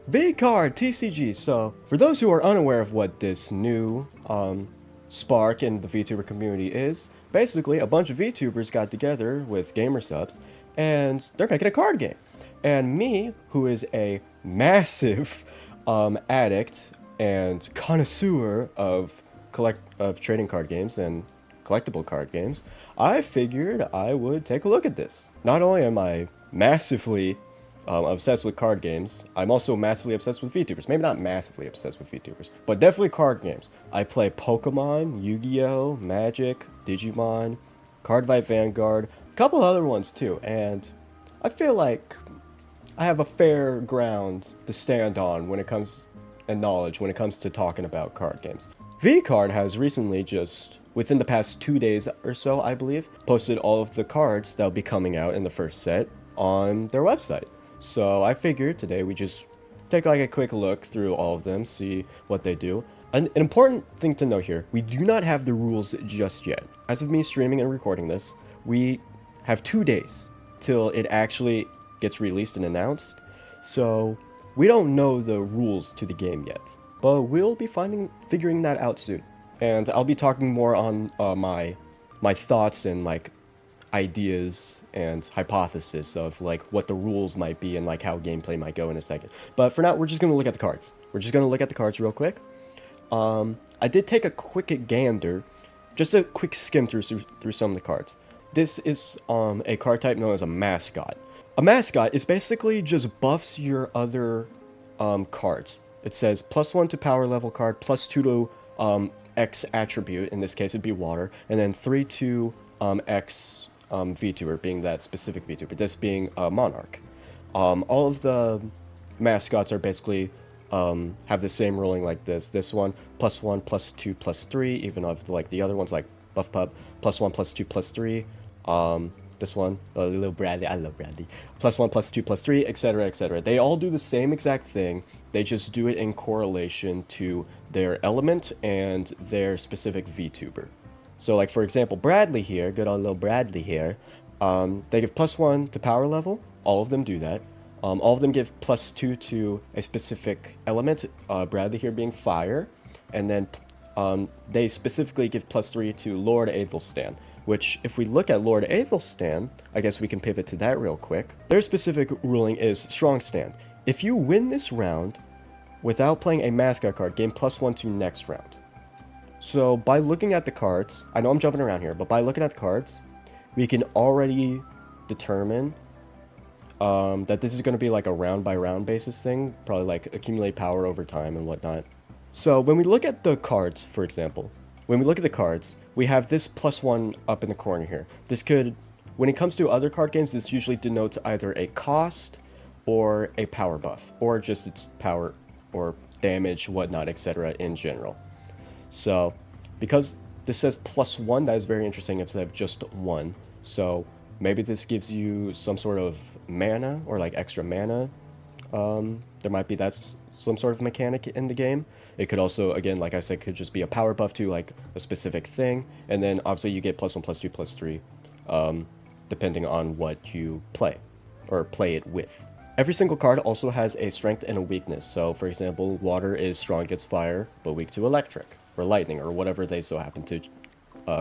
VCard TCG. So, for those who are unaware of what this new spark in the VTuber community is, basically a bunch of VTubers got together with gamer subs and they're making a card game. And me, who is a massive addict and connoisseur of trading card games and collectible card games, I figured I would take a look at this. Not only am I massively obsessed with card games, I'm also massively obsessed with VTubers. Maybe not massively obsessed with VTubers, but definitely card games. I play Pokemon, Yu-Gi-Oh, Magic, Digimon, Card Fight Vanguard, a couple other ones too, and I feel like I have a fair ground to stand on when it comes and knowledge when it comes to talking about card games. VCard has recently just, within the past 2 days or so, I believe, posted all of the cards that'll be coming out in the first set on their website. So I figured today we just take like a quick look through all of them, see what they do. An important thing to note here, we do not have the rules just yet. As of me streaming and recording this, we have 2 days till it actually gets released and announced. So we don't know the rules to the game yet, but we'll be figuring that out soon. And I'll be talking more on my thoughts and like ideas and hypothesis of like what the rules might be and like how gameplay might go in a second. But for now, we're just gonna look at the cards. We're just gonna look at the cards real quick. I did take a quick gander, just a quick skim through some of the cards. This is a card type known as a mascot. A mascot is basically just buffs your other cards. It says +1 to power level card, +2 to X attribute, in this case it'd be water, and then 3 to X VTuber, being that specific VTuber, this being Monarch. All of the mascots are basically have the same ruling like this. This one, +1, +2, +3, even of like the other ones like Buff Pup, +1, +2, +3. This one, little Bradley, I love Bradley. +1, +2, +3, etc., etc. They all do the same exact thing. They just do it in correlation to their element and their specific VTuber. So, like for example, Bradley here, good old little Bradley here. They give +1 to power level. All of them do that. All of them give +2 to a specific element. Bradley here being fire, and then they specifically give +3 to Lord Aethelstan. Which, if we look at Lord Aethelstan, I guess we can pivot to that real quick. Their specific ruling is Strong Stand. If you win this round without playing a mascot card, gain +1 to next round. So by looking at the cards, I know I'm jumping around here, but by looking at the cards, we can already determine that this is going to be like a round by round basis thing, probably like accumulate power over time and whatnot. So when we look at the cards, for example, when we look at the cards, we have this +1 up in the corner here. This could, when it comes to other card games, this usually denotes either a cost or a power buff, or just its power or damage, whatnot, etc. in general. So, because this says +1, that is very interesting instead of just 1. So, maybe this gives you some sort of mana, or like extra mana. There might be that's some sort of mechanic in the game. It could also, again, like I said, could just be a power buff to like a specific thing. And then obviously you get +1, +2, +3, depending on what you play, or play it with. Every single card also has a strength and a weakness. So, for example, water is strong against fire, but weak to electric, or lightning, or whatever they so happen to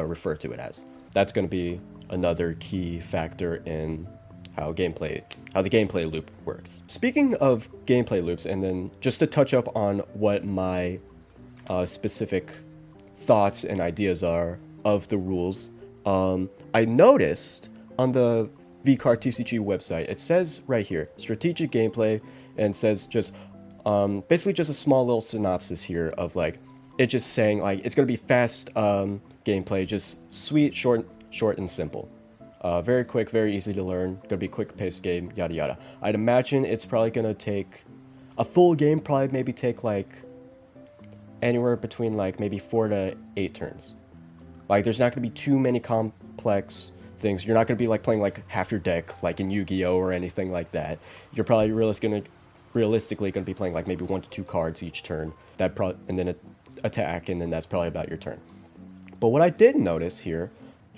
refer to it as. That's going to be another key factor in how the gameplay loop works. Speaking of gameplay loops, and then just to touch up on what my specific thoughts and ideas are of the rules, I noticed on the VCard TCG website, it says right here, strategic gameplay, and it says just basically just a small little synopsis here of like, it just saying like it's gonna be fast gameplay, just sweet, short and simple. Very quick, very easy to learn, gonna be a quick paced game, yada yada. I'd imagine it's probably gonna take, a full game probably maybe take like anywhere between like maybe 4 to 8 turns. Like there's not gonna be too many complex things. You're not gonna be like playing like half your deck like in Yu-Gi-Oh or anything like that. You're probably realistically gonna be playing like maybe 1 to 2 cards each turn. And then attack, and then that's probably about your turn. But what I did notice here,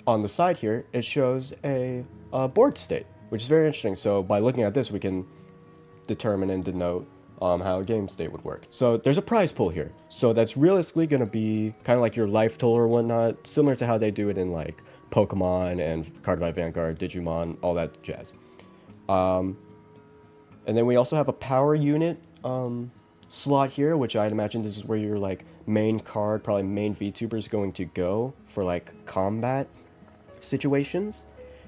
on the side here, it shows a board state, which is very interesting. So by looking at this, we can determine and denote how a game state would work. So there's a prize pool here. So that's realistically going to be kind of like your life total or whatnot, similar to how they do it in like Pokemon and Cardfight Vanguard, Digimon, all that jazz. And then we also have a power unit slot here, which I'd imagine this is where your like main card, probably main VTuber is going to go for like combat situations.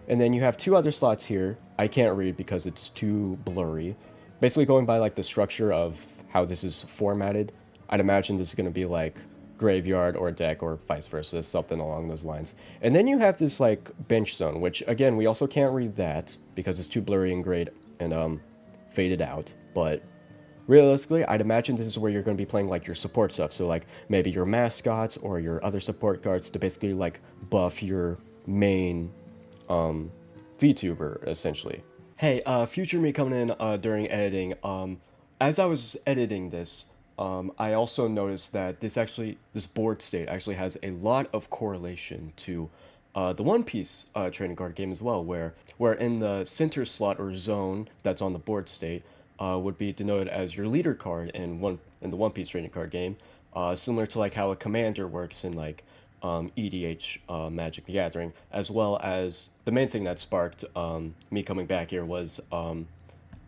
And then you have two other slots here. I can't read because it's too blurry. Basically going by like the structure of how this is formatted, I'd imagine this is going to be like graveyard or deck or vice versa, something along those lines. And then you have this like bench zone, which again, we also can't read that because it's too blurry and grayed and faded out. But realistically, I'd imagine this is where you're going to be playing like your support stuff. So like maybe your mascots or your other support cards to basically like buff your main VTuber essentially. Hey, future me coming in during editing. As I was editing this, I also noticed that this board state actually has a lot of correlation to the One Piece trading card game as well, where in the center slot or zone that's on the board state would be denoted as your leader card in the One Piece trading card game, similar to like how a commander works in like EDH Magic the Gathering, as well as the main thing that sparked me coming back here was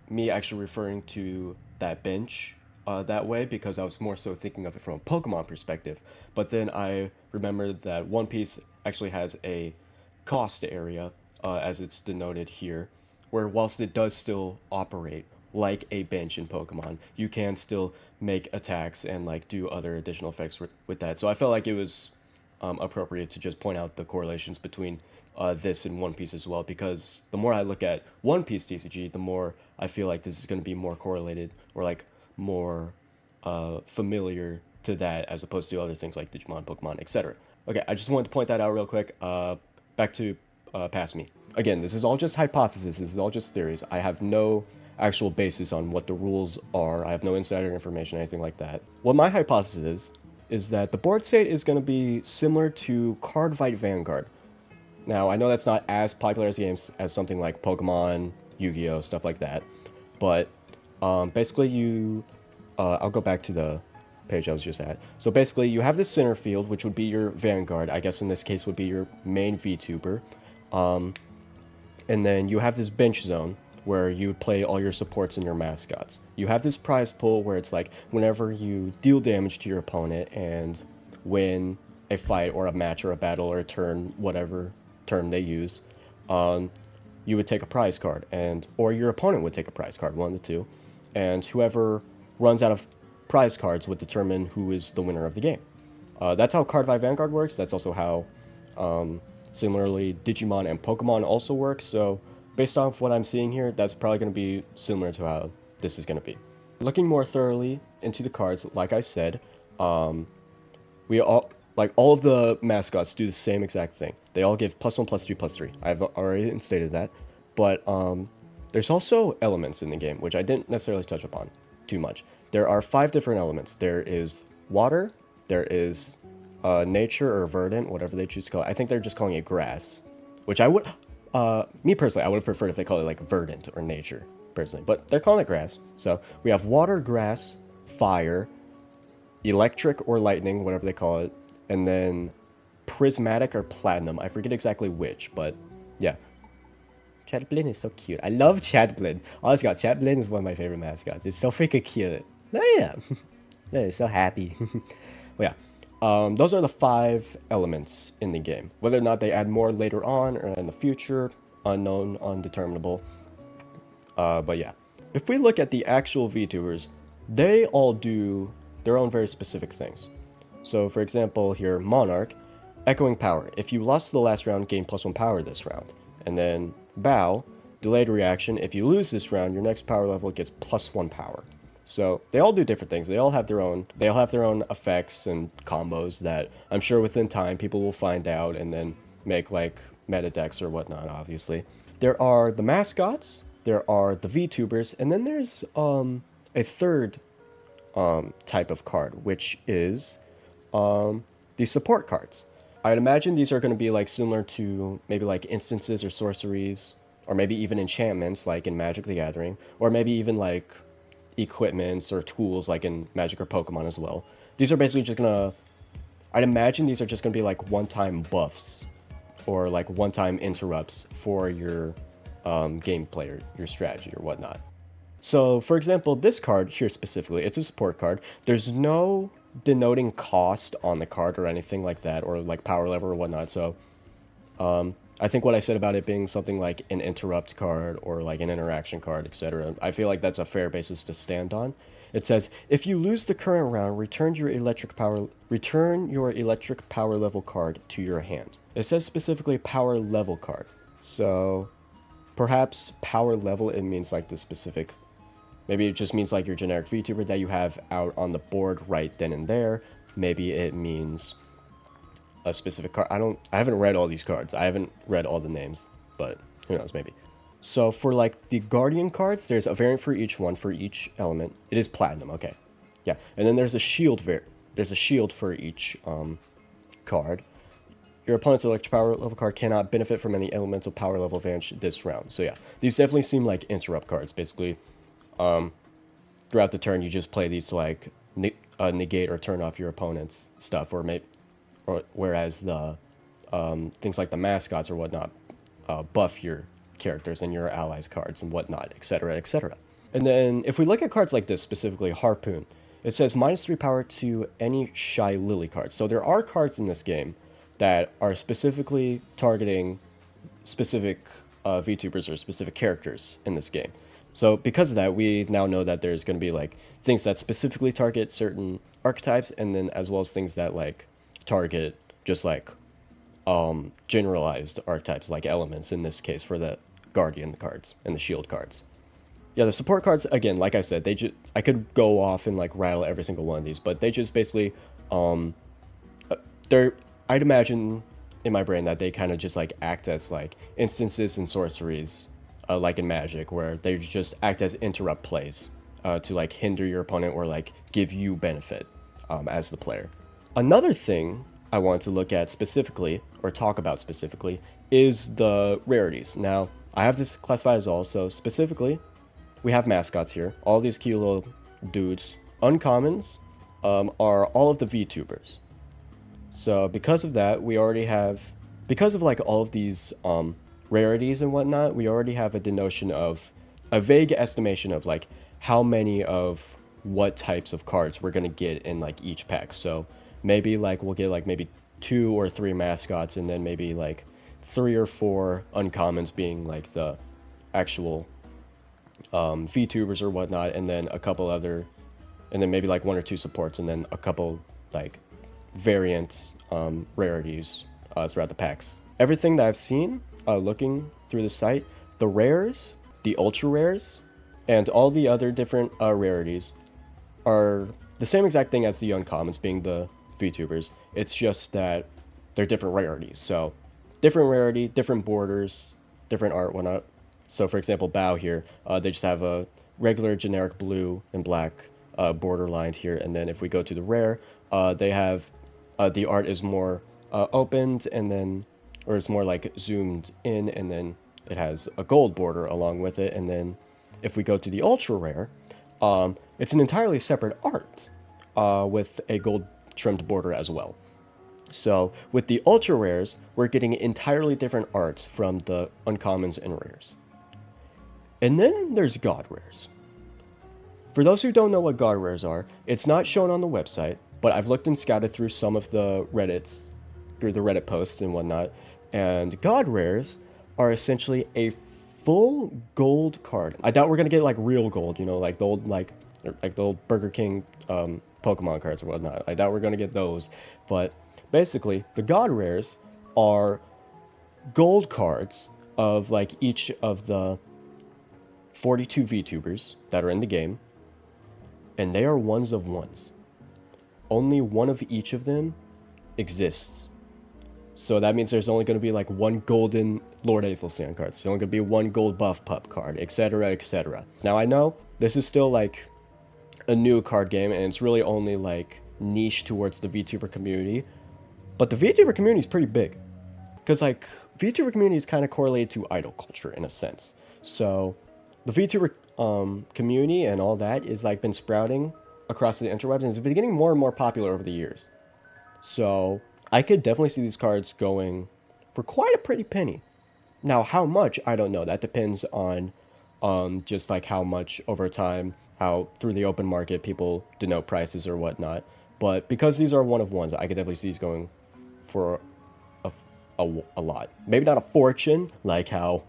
me actually referring to that bench that way because I was more so thinking of it from a Pokemon perspective. But then I remembered that One Piece actually has a cost area, as it's denoted here, where whilst it does still operate like a bench in Pokemon, you can still make attacks and like do other additional effects with that. So I felt like it was appropriate to just point out the correlations between this and One Piece as well, because the more I look at One Piece TCG, the more I feel like this is going to be more correlated or like more familiar to that as opposed to other things like Digimon, Pokemon, etc. Okay, I just wanted to point that out real quick. Back to past me. Again, this is all just hypothesis. This is all just theories. I have no actual basis on what the rules are. I have no insider information, anything like that. What my hypothesis is that the board state is going to be similar to Cardfight Vanguard. Now, I know that's not as popular as games as something like Pokemon, Yu-Gi-Oh, stuff like that, but basically I'll go back to the page I was just at. So basically, you have this center field, which would be your Vanguard. I guess in this case would be your main VTuber. And then you have this bench zone, where you would play all your supports and your mascots. You have this prize pool where it's like whenever you deal damage to your opponent and win a fight or a match or a battle or a turn, whatever term they use, you would take a prize card, or your opponent would take a prize card, one of the two, and whoever runs out of prize cards would determine who is the winner of the game. That's how Cardfight Vanguard works. That's also how, similarly, Digimon and Pokemon also work. So based off what I'm seeing here, that's probably going to be similar to how this is going to be. Looking more thoroughly into the cards, like I said, we all of the mascots do the same exact thing. They all give +1, +2, +3. I've already stated that, but there's also elements in the game which I didn't necessarily touch upon too much. There are 5 different elements. There is water. There is nature or verdant, whatever they choose to call it. I think they're just calling it grass, which I would. Me personally, I would have preferred if they called it like verdant or nature, personally, but they're calling it grass. So we have water, grass, fire, electric or lightning, whatever they call it, and then prismatic or platinum. I forget exactly which, but yeah. Chatblin is so cute. I love Chatblin. Honestly, God, Chatblin is one of my favorite mascots. It's so freaking cute. Oh yeah. It's so happy. Well, yeah. Those are the 5 elements in the game. Whether or not they add more later on or in the future, unknown, undeterminable. But yeah. If we look at the actual VTubers, they all do their own very specific things. So for example here, Monarch, Echoing Power. If you lost the last round, gain +1 power this round. And then Bow, Delayed Reaction. If you lose this round, your next power level gets +1 power. So they all do different things. They all have their own effects and combos that I'm sure within time people will find out and then make like meta decks or whatnot, obviously. There are the mascots, there are the VTubers, and then there's a third type of card, which is the support cards. I'd imagine these are going to be like similar to maybe like instances or sorceries, or maybe even enchantments like in Magic the Gathering, or maybe even like equipments or tools like in Magic or Pokemon as well. These are basically just gonna, I'd imagine these are just gonna be like one-time buffs or like one-time interrupts for your gameplay or your strategy or whatnot. So for example, this card here specifically, it's a support card. There's no denoting cost on the card or anything like that, or like power level or whatnot. So I think what I said about it being something like an interrupt card or like an interaction card, etc., I feel like that's a fair basis to stand on. It says, if you lose the current round, return your electric power level card to your hand. It says specifically power level card. So perhaps power level, it means like the specific, maybe it just means like your generic VTuber that you have out on the board right then and there. Maybe it means a specific card. I haven't read all these cards. I haven't read all the names, but who knows, maybe. So for like the Guardian cards, there's a variant for each one, for each element. It is platinum, okay. Yeah, and then there's a shield for each card. Your opponent's electric power level card cannot benefit from any elemental power level advantage this round. So yeah, these definitely seem like interrupt cards. Basically, throughout the turn, you just play these to like negate or turn off your opponent's stuff, or whereas the things like the mascots or whatnot buff your characters and your allies' cards and whatnot, etc., etc. And then if we look at cards like this, specifically Harpoon, it says -3 power to any Shy Lily cards. So there are cards in this game that are specifically targeting specific VTubers or specific characters in this game. So because of that, we now know that there's going to be like things that specifically target certain archetypes, and then as well as things that like target just like generalized archetypes, like elements in this case for the Guardian cards and the Shield cards. Yeah, the support cards, again, like I said, I could go off and like rattle every single one of these, but they just basically I'd imagine in my brain that they kind of just like act as like instances and sorceries, like in Magic, where they just act as interrupt plays to like hinder your opponent or like give you benefit as the player. Another thing I want to look at specifically, or talk about specifically, is the rarities. Now, I have this classified as all, so specifically, we have mascots here. All these cute little dudes. Uncommons are all of the VTubers. So because of that, we already have, because of like all of these rarities and whatnot, we already have a denotion of, a vague estimation of like how many of what types of cards we're going to get in like each pack. So maybe like we'll get like maybe 2 or 3 mascots, and then maybe like 3 or 4 uncommons being like the actual VTubers or whatnot, and then a couple other, and then maybe like 1 or 2 supports, and then a couple like variant rarities throughout the packs. Everything that I've seen looking through the site, the rares, the ultra rares, and all the other different rarities are the same exact thing as the uncommons, being the VTubers. It's just that they're different rarities. So different rarity, different borders, different art, whatnot. So for example, Bow here, they just have a regular generic blue and black border lined here. And then if we go to the rare, they have the art is more opened, and then, or it's more like zoomed in, and then it has a gold border along with it. And then if we go to the ultra rare, it's an entirely separate art with a gold trimmed border as well. So with the ultra rares, we're getting entirely different arts from the uncommons and rares. And then there's god rares. For those who don't know what god rares are, it's not shown on the website, but I've looked and scouted through some of the Reddit posts and whatnot, and god rares are essentially a full gold card. I doubt we're gonna get like real gold, you know, like the old Burger King Pokemon cards or whatnot. I doubt we're gonna get those, but basically the god rares are gold cards of like each of the 42 VTubers that are in the game, and they are ones of ones. Only one of each of them exists. So that means there's only going to be like 1 golden Lord Aethelstan card. There's only going to be 1 gold buff pup card, etc., etc. Now I know this is still like a new card game, and it's really only like niche towards the VTuber community. But the VTuber community is pretty big, because like VTuber community is kind of correlated to idol culture in a sense. So the VTuber community and all that is like been sprouting across the interwebs, and it's been getting more and more popular over the years. So I could definitely see these cards going for quite a pretty penny. Now, how much, I don't know. That depends on just like how much over time, how through the open market people denote prices or whatnot. But because these are one of ones, I could definitely see these going for a lot. Maybe not a fortune, like how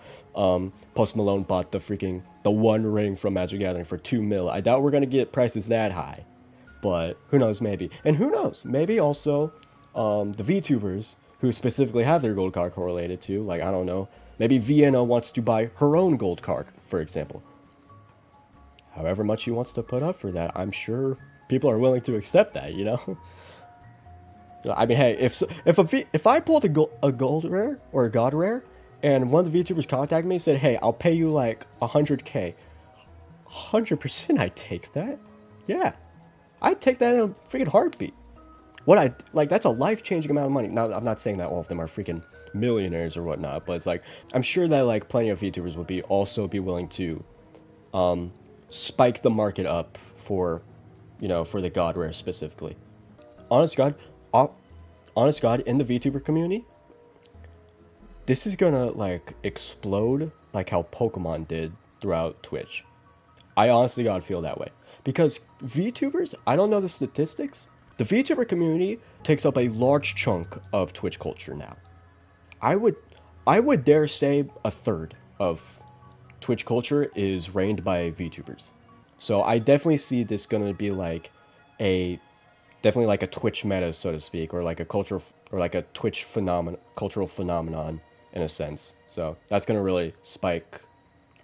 Post Malone bought the one ring from Magic Gathering for 2 mil. I doubt we're gonna get prices that high, but who knows, maybe. And who knows, maybe also the VTubers who specifically have their gold card correlated to, like, I don't know, maybe Vienna wants to buy her own gold card, for example. However much she wants to put up for that, I'm sure people are willing to accept that, you know? I mean, hey, if I pulled a gold rare or a god rare, and one of the VTubers contacted me and said, "Hey, I'll pay you like 100K," 100% I'd take that. Yeah, I'd take that in a freaking heartbeat. That's a life-changing amount of money. Now, I'm not saying that all of them are freaking millionaires or whatnot, but it's like I'm sure that like plenty of VTubers would also be willing to spike the market up for, for the god rare specifically. Honest God, honest God, in the VTuber community, this is gonna like explode like how Pokemon did throughout Twitch. I honestly God feel that way because VTubers, I don't know the statistics. The VTuber community takes up a large chunk of Twitch culture now. I would dare say a third of Twitch culture is reigned by VTubers. So I definitely see this gonna be like definitely like a Twitch meta, so to speak, or like a cultural or like a Twitch cultural phenomenon in a sense. So that's gonna really spike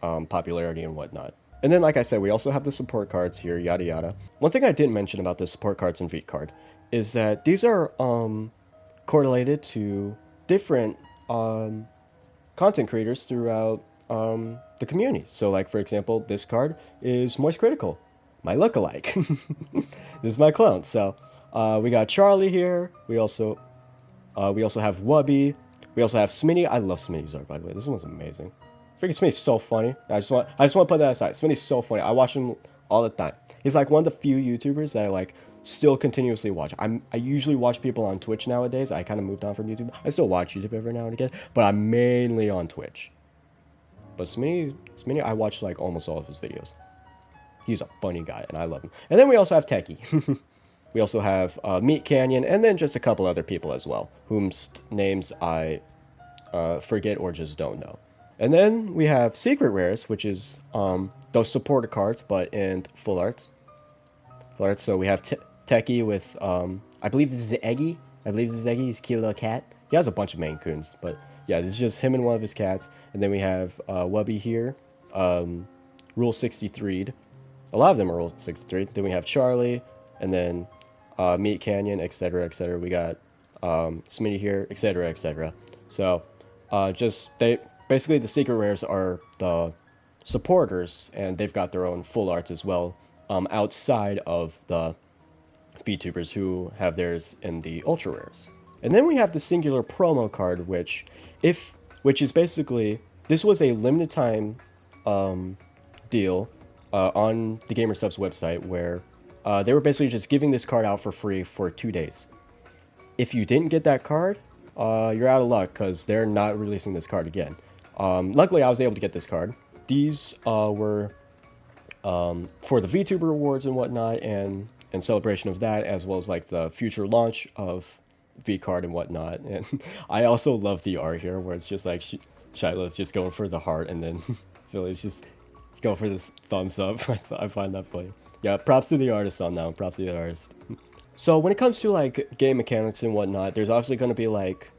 popularity and whatnot. And then, like I said, we also have the support cards here, yada yada. One thing I didn't mention about the support cards in VCard is that these are correlated to different content creators throughout the community. So, like for example, this card is Moist Critical, my lookalike. This is my clone. So we got Charlie here. We also have Wubby. We also have Smitty. I love Smitty's art, by the way. This one's amazing. Freaking Smitty's so funny. I just want to put that aside. Smitty's so funny. I watch him all the time. He's like one of the few YouTubers that I like still continuously watch. I usually watch people on Twitch nowadays. I kind of moved on from YouTube. I still watch YouTube every now and again, but I'm mainly on Twitch. But Smitty, I watch like almost all of his videos. He's a funny guy, and I love him. And then we also have Techie. We also have Meat Canyon, and then just a couple other people as well, whose names I forget or just don't know. And then we have Secret Rares, which is those supporter cards, but in full arts. Full arts. So we have Techie with, I believe this is Eggy. He's a cute little cat. He has a bunch of Maine Coons, but yeah, this is just him and one of his cats. And then we have Wubby here, Rule 63'd. A lot of them are Rule 63. Then we have Charlie, and then Meat Canyon, etc., etc. We got Smitty here, etc., etc. So basically the secret rares are the supporters, and they've got their own full arts as well, outside of the VTubers who have theirs in the ultra rares. And then we have the singular promo card, which is basically, this was a limited time deal on the GamerStubs website where they were basically just giving this card out for free for 2 days. If you didn't get that card, you're out of luck because they're not releasing this card again. Luckily, I was able to get this card. These were for the VTuber awards and whatnot, and in celebration of that, as well as like the future launch of VCard and whatnot. And I also love the art here, where it's just like Shiloh's just going for the heart, and then Philly's just going for this thumbs up. I find that funny. Yeah, props to the artist on that one. Props to the artist. So when it comes to like game mechanics and whatnot, there's obviously going to be like,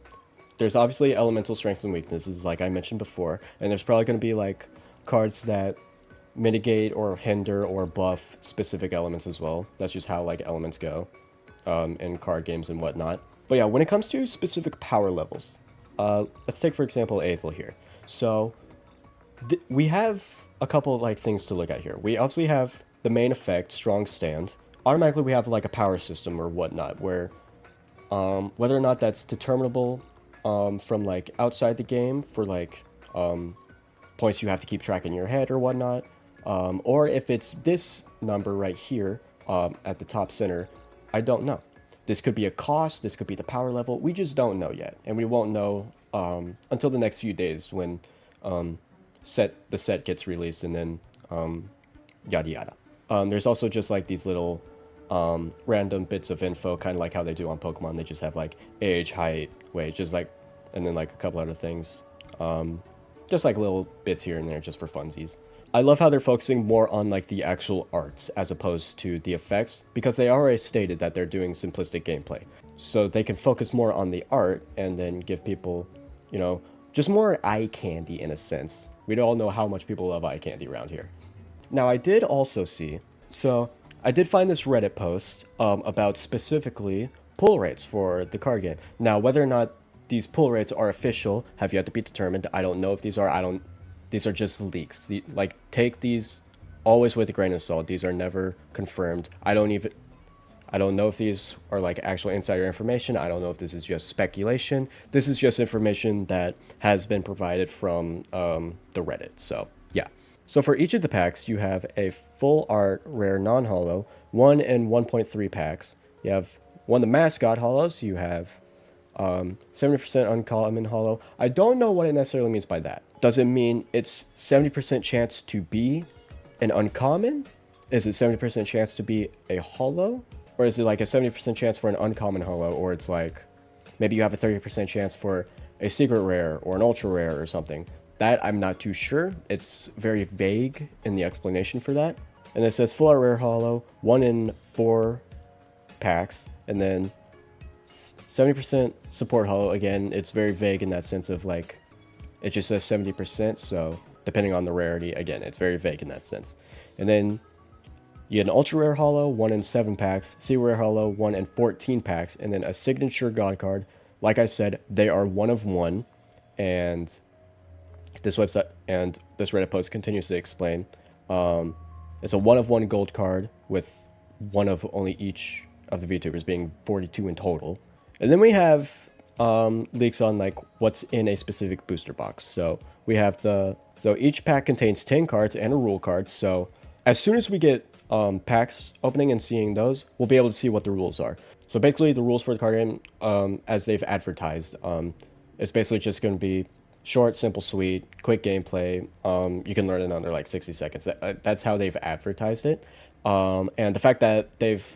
there's obviously elemental strengths and weaknesses, like I mentioned before, and there's probably going to be like cards that mitigate or hinder or buff specific elements as well. That's just how like elements go in card games and whatnot. But yeah, when it comes to specific power levels, let's take for example Aethel here. So we have a couple of like things to look at here. We obviously have the main effect, Strong Stand. Automatically we have like a power system or whatnot, where whether or not that's determinable from like outside the game for like points you have to keep track in your head or whatnot, or if it's this number right here at the top center, I don't know. This could be a cost, this could be the power level, we just don't know yet. And we won't know until the next few days when the set gets released, and then yada yada. There's also just like these little random bits of info, kind of like how they do on Pokemon. They just have like age, height, weight, just like, and then like a couple other things. Just like little bits here and there just for funsies. I love how they're focusing more on like the actual arts as opposed to the effects, because they already stated that they're doing simplistic gameplay. So they can focus more on the art and then give people, you know, just more eye candy in a sense. We all know how much people love eye candy around here. Now I did also see, so I did find this Reddit post about specifically pull rates for the card game. Now whether or not these pull rates are official have yet to be determined. I don't know if these are. These are just leaks. Like, take these always with a grain of salt. These are never confirmed. I don't know if these are like actual insider information. I don't know if this is just speculation. This is just information that has been provided from the Reddit. So yeah. So for each of the packs, you have a full art rare non-holo, 1 and 1.3 packs. You have one of the mascot holos. You have 70% uncommon holo. I don't know what it necessarily means by that. Does it mean it's 70% chance to be an uncommon? Is it 70% chance to be a holo? Or is it like a 70% chance for an uncommon holo? Or it's like, maybe you have a 30% chance for a secret rare or an ultra rare or something. That I'm not too sure. It's very vague in the explanation for that. And it says full art rare holo, 1 in 4 packs, and then 70% support holo. Again, it's very vague in that sense of like, it just says 70%, so depending on the rarity, again, it's very vague in that sense. And then you get an ultra rare holo, 1 in 7 packs, secret rare holo, 1 in 14 packs, and then a signature god card. Like I said, they are one of one, and this website and this Reddit post continues to explain. It's a one of one gold card with one of only each of the VTubers, being 42 in total. And then we have leaks on like what's in a specific booster box. So we have so each pack contains 10 cards and a rule card. So as soon as we get packs opening and seeing those, we'll be able to see what the rules are. So basically the rules for the card game, as they've advertised, it's basically just going to be short, simple, sweet, quick gameplay. You can learn it under like 60 seconds. That's how they've advertised it. And the fact that they've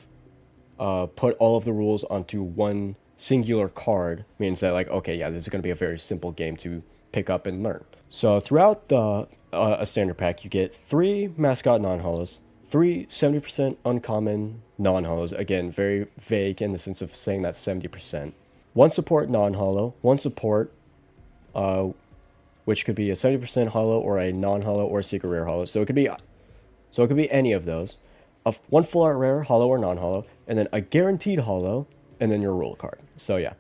put all of the rules onto one singular card means that like, okay, yeah, this is going to be a very simple game to pick up and learn. So throughout the a standard pack, you get 3 mascot non-holos, 3 70% uncommon non-holos. Again, very vague in the sense of saying that 70%. 1 support non-holo, 1 support, which could be a 70% holo or a non-holo or a secret rare holo. So it could be any of those. 1 full art rare, holo or non-holo, and then a guaranteed holo, and then your rule card. So yeah.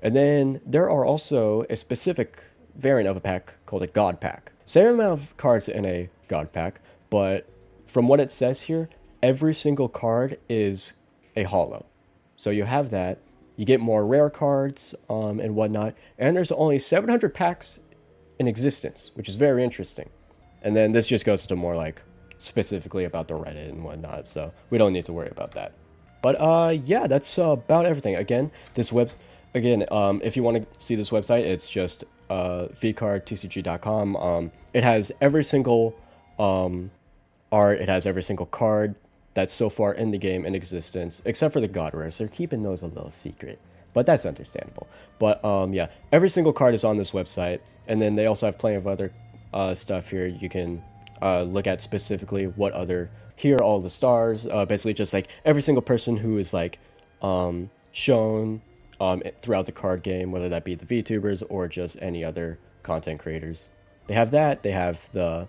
And then there are also a specific variant of a pack called a God Pack. Same amount of cards in a God Pack, but from what it says here, every single card is a holo. So you have that. You get more rare cards and whatnot. And there's only 700 packs in existence, which is very interesting. And then this just goes to more like specifically about the Reddit and whatnot, so we don't need to worry about that. But yeah, that's about everything. Again, if you want to see this website, it's just VCardTCG.com. It has every single art, it has every single card that's so far in the game in existence, except for the God Rares. They're keeping those a little secret, but that's understandable. But yeah, every single card is on this website, and then they also have plenty of other stuff here. You can look at specifically what other, here are all the stars, basically just like every single person who is like shown throughout the card game, whether that be the VTubers or just any other content creators. They have that, they have the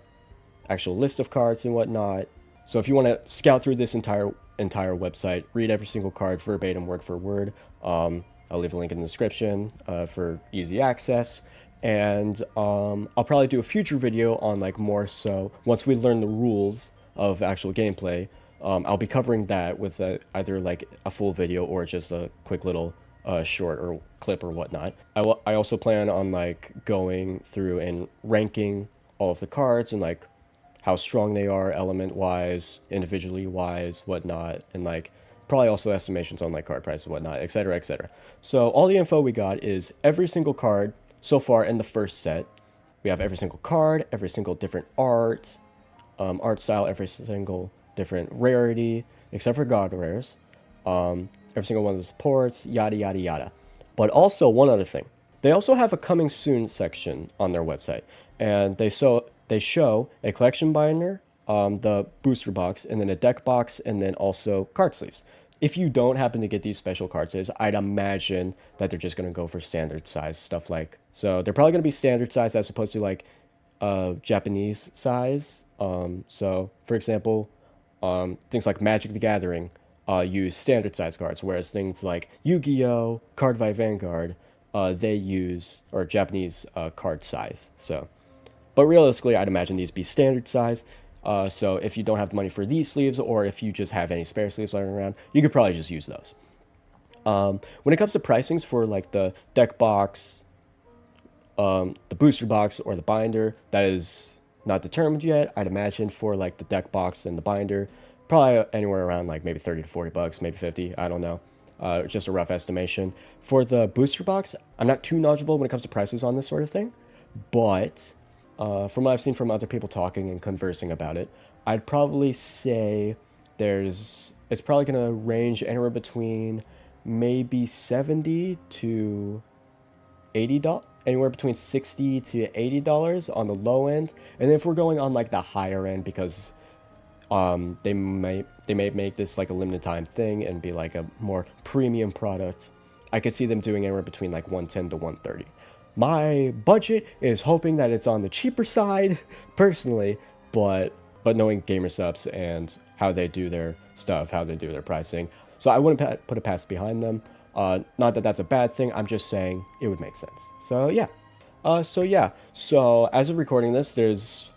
actual list of cards and whatnot. So if you want to scout through this entire website, read every single card verbatim, word for word, I'll leave a link in the description for easy access. And I'll probably do a future video on like more so once we learn the rules of actual gameplay. I'll be covering that with either like a full video or just a quick little short or clip or whatnot. I also plan on like going through and ranking all of the cards and like how strong they are, element-wise, individually-wise, whatnot, and like probably also estimations on like card price and whatnot, etc., etc. So all the info we got is every single card so far in the first set. We have every single card, every single different art style, every single different rarity, except for God rares. Every single one of the supports, yada yada yada. But also one other thing, they also have a coming soon section on their website, and they show a collection binder, the booster box, and then a deck box, and then also card sleeves. If you don't happen to get these special card sleeves, I'd imagine that they're just going to go for standard size stuff like. So they're probably going to be standard size as opposed to like Japanese size. So for example, things like Magic the Gathering use standard size cards, whereas things like Yu-Gi-Oh, Card by Vanguard, they use or Japanese card size. So. But realistically, I'd imagine these be standard size. So if you don't have the money for these sleeves, or if you just have any spare sleeves lying around, you could probably just use those. When it comes to pricings for like the deck box, the booster box, or the binder, that is not determined yet. I'd imagine for like the deck box and the binder, probably anywhere around like maybe 30 to 40 bucks, maybe 50. I don't know. Just a rough estimation. For the booster box, I'm not too knowledgeable when it comes to prices on this sort of thing, but from what I've seen from other people talking and conversing about it, I'd probably say it's probably going to range anywhere between maybe 70 to $80, anywhere between $60 to $80 on the low end. And if we're going on like the higher end, because they may make this like a limited time thing and be like a more premium product, I could see them doing anywhere between like 110 to 130. My budget is hoping that it's on the cheaper side, personally, but knowing GamerSupps and how they do their stuff, how they do their pricing, so I wouldn't put a pass behind them. Not that that's a bad thing. I'm just saying it would make sense. So yeah. So as of recording this, there's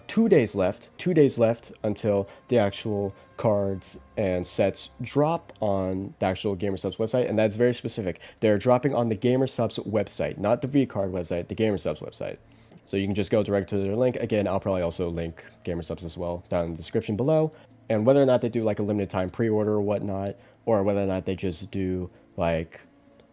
2 days left. 2 days left until the actual cards and sets drop on the actual GamerSupps website, and that's very specific. They're dropping on the GamerSupps website, not the VCard website, the GamerSupps website. So you can just go direct to their link. Again, I'll probably also link GamerSupps as well down in the description below. And whether or not they do like a limited time pre-order or whatnot, or whether or not they just do like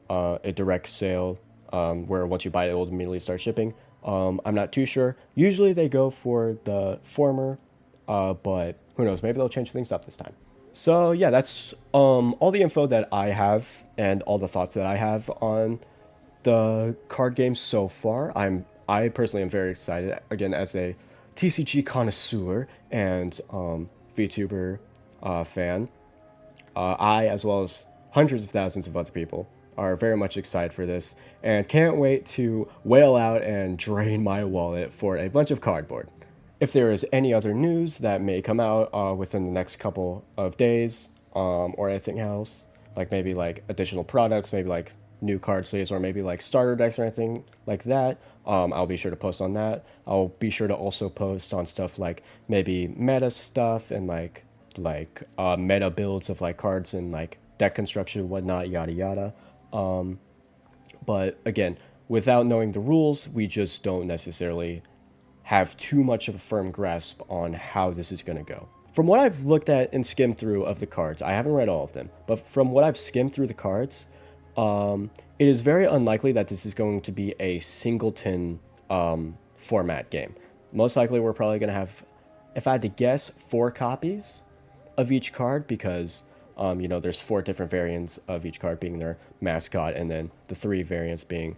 a direct sale where once you buy it, it will immediately start shipping. I'm not too sure. Usually they go for the former, but who knows? Maybe they'll change things up this time. So yeah, that's all the info that I have and all the thoughts that I have on the card game so far. I personally am very excited. Again, as a TCG connoisseur and VTuber fan, I, as well as hundreds of thousands of other people, are very much excited for this and can't wait to whale out and drain my wallet for a bunch of cardboard. If there is any other news that may come out within the next couple of days, or anything else, like maybe like additional products, maybe like new card sleeves, or maybe like starter decks or anything like that, I'll be sure to post on that. I'll be sure to also post on stuff like maybe meta stuff and like meta builds of like cards and like deck construction and whatnot, yada yada. But again, without knowing the rules, we just don't necessarily have too much of a firm grasp on how this is going to go. From what I've looked at and skimmed through of the cards, I haven't read all of them, but from what I've skimmed through the cards, it is very unlikely that this is going to be a singleton format game. Most likely we're probably going to have, if I had to guess, 4 copies of each card, because there's 4 different variants of each card being their mascot, and then the 3 variants being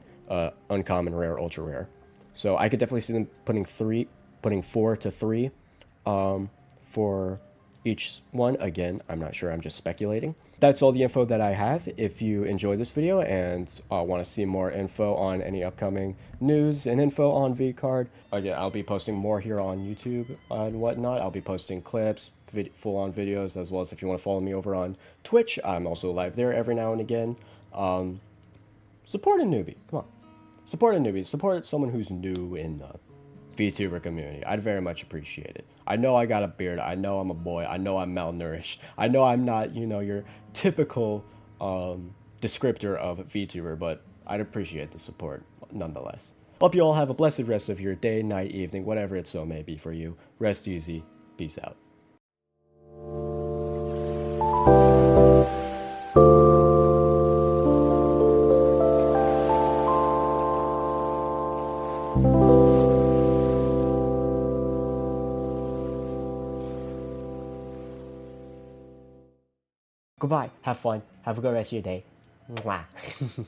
uncommon, rare, ultra rare. So I could definitely see them putting 4 to 3 for each one. Again, I'm not sure, I'm just speculating. That's all the info that I have. If you enjoyed this video and want to see more info on any upcoming news and info on VCard, again, I'll be posting more here on YouTube and whatnot. I'll be posting clips, full-on videos, as well as if you want to follow me over on Twitch, I'm also live there every now and again. Support a newbie, come on. Support a newbie, support someone who's new in the VTuber community. I'd very much appreciate it. I know I got a beard, I know I'm a boy, I know I'm malnourished, I know I'm not, your typical descriptor of VTuber, but I'd appreciate the support nonetheless. Hope you all have a blessed rest of your day, night, evening, whatever it so may be for you. Rest easy. Peace out. Goodbye. Have fun. Have a good rest of your day. Mwah.